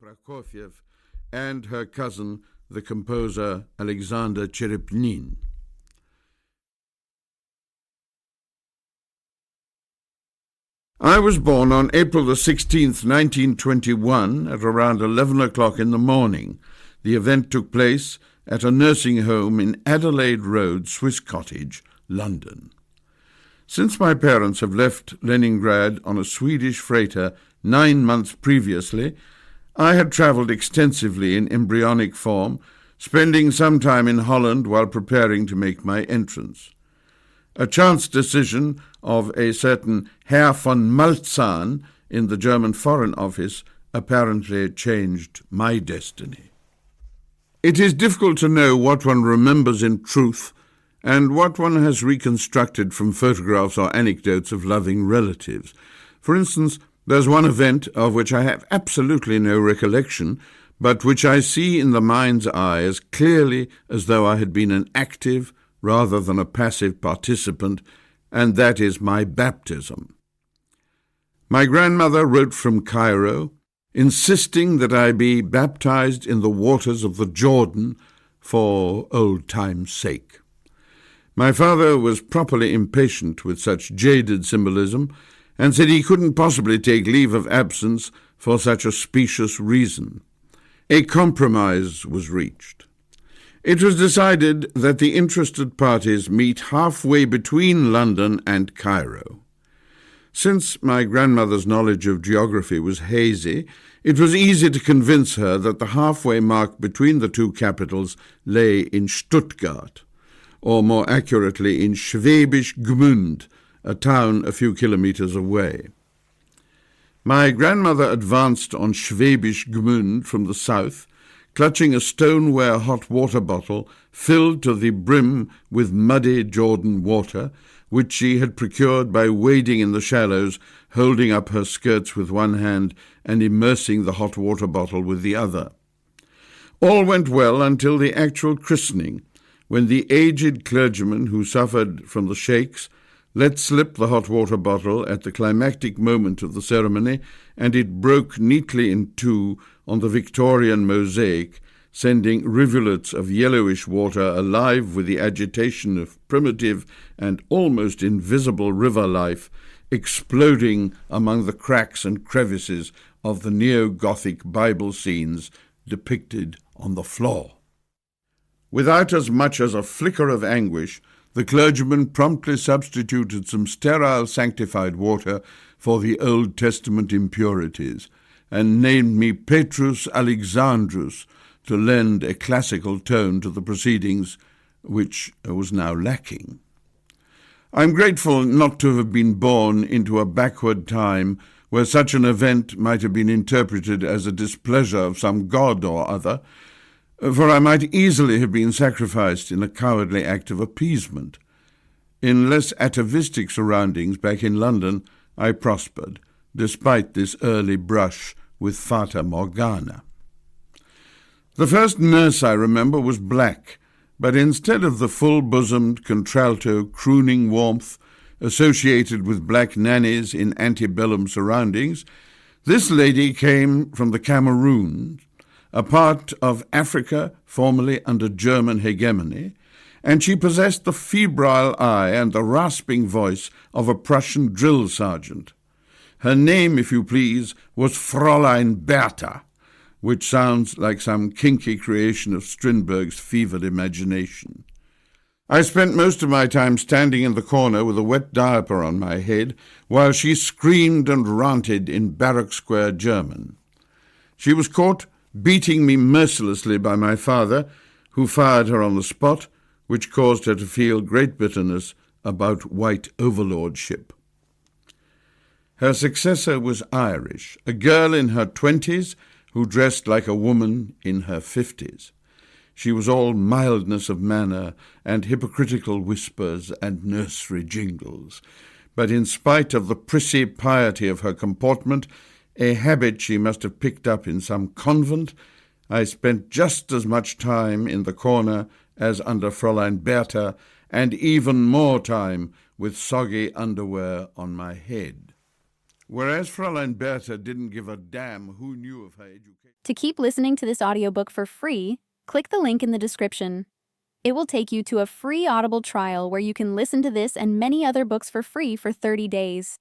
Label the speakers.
Speaker 1: Prokofiev and her cousin, the composer Alexander Cherepnin. I was born on April the 16th, 1921, at around 11 o'clock in the morning. The event took place at a nursing home in Adelaide Road, Swiss Cottage, London. Since my parents have left Leningrad on a Swedish freighter 9 months previously, I had travelled extensively in embryonic form, spending some time in Holland while preparing to make my entrance. A chance decision of a certain Herr von Malzahn in the German Foreign Office apparently changed my destiny. It is difficult to know what one remembers in truth and what one has reconstructed from photographs or anecdotes of loving relatives. For instance, there's one event of which I have absolutely no recollection, but which I see in the mind's eye as clearly as though I had been an active rather than a passive participant, and that is my baptism. My grandmother wrote from Cairo, insisting that I be baptized in the waters of the Jordan for old time's sake. My father was properly impatient with such jaded symbolism, and said he couldn't possibly take leave of absence for such a specious reason. A compromise was reached. It was decided that the interested parties meet halfway between London and Cairo. Since my grandmother's knowledge of geography was hazy, it was easy to convince her that the halfway mark between the two capitals lay in Stuttgart, or more accurately in Schwäbisch Gmünd, a town a few kilometres away. My grandmother advanced on Schwäbisch Gmünd from the south, clutching a stoneware hot water bottle filled to the brim with muddy Jordan water, which she had procured by wading in the shallows, holding up her skirts with one hand and immersing the hot water bottle with the other. All went well until the actual christening, when the aged clergyman who suffered from the shakes let slip the hot water bottle at the climactic moment of the ceremony, and it broke neatly in two on the Victorian mosaic, sending rivulets of yellowish water alive with the agitation of primitive and almost invisible river life, exploding among the cracks and crevices of the neo-Gothic Bible scenes depicted on the floor. Without as much as a flicker of anguish, the clergyman promptly substituted some sterile sanctified water for the Old Testament impurities, and named me Petrus Alexandrus to lend a classical tone to the proceedings, which was now lacking. I'm grateful not to have been born into a backward time where such an event might have been interpreted as a displeasure of some god or other, for I might easily have been sacrificed in a cowardly act of appeasement. In less atavistic surroundings back in London, I prospered, despite this early brush with Fata Morgana. The first nurse I remember was black, but instead of the full-bosomed contralto crooning warmth associated with black nannies in antebellum surroundings, this lady came from the Cameroon, a part of Africa formerly under German hegemony, and she possessed the febrile eye and the rasping voice of a Prussian drill sergeant. Her name, if you please, was Fräulein Bertha, which sounds like some kinky creation of Strindberg's fevered imagination. I spent most of my time standing in the corner with a wet diaper on my head, while she screamed and ranted in barrack square German. She was caught beating me mercilessly by my father, who fired her on the spot, which caused her to feel great bitterness about white overlordship. Her successor was Irish, a girl in her 20s who dressed like a woman in her 50s. She was all mildness of manner and hypocritical whispers and nursery jingles, but in spite of the prissy piety of her comportment, a habit she must have picked up in some convent, I spent just as much time in the corner as under Fräulein Bertha, and even more time with soggy underwear on my head. Whereas Fräulein Bertha didn't give a damn who knew of her education.
Speaker 2: To keep listening to this audiobook for free, click the link in the description. It will take you to a free Audible trial where you can listen to this and many other books for free for 30 days.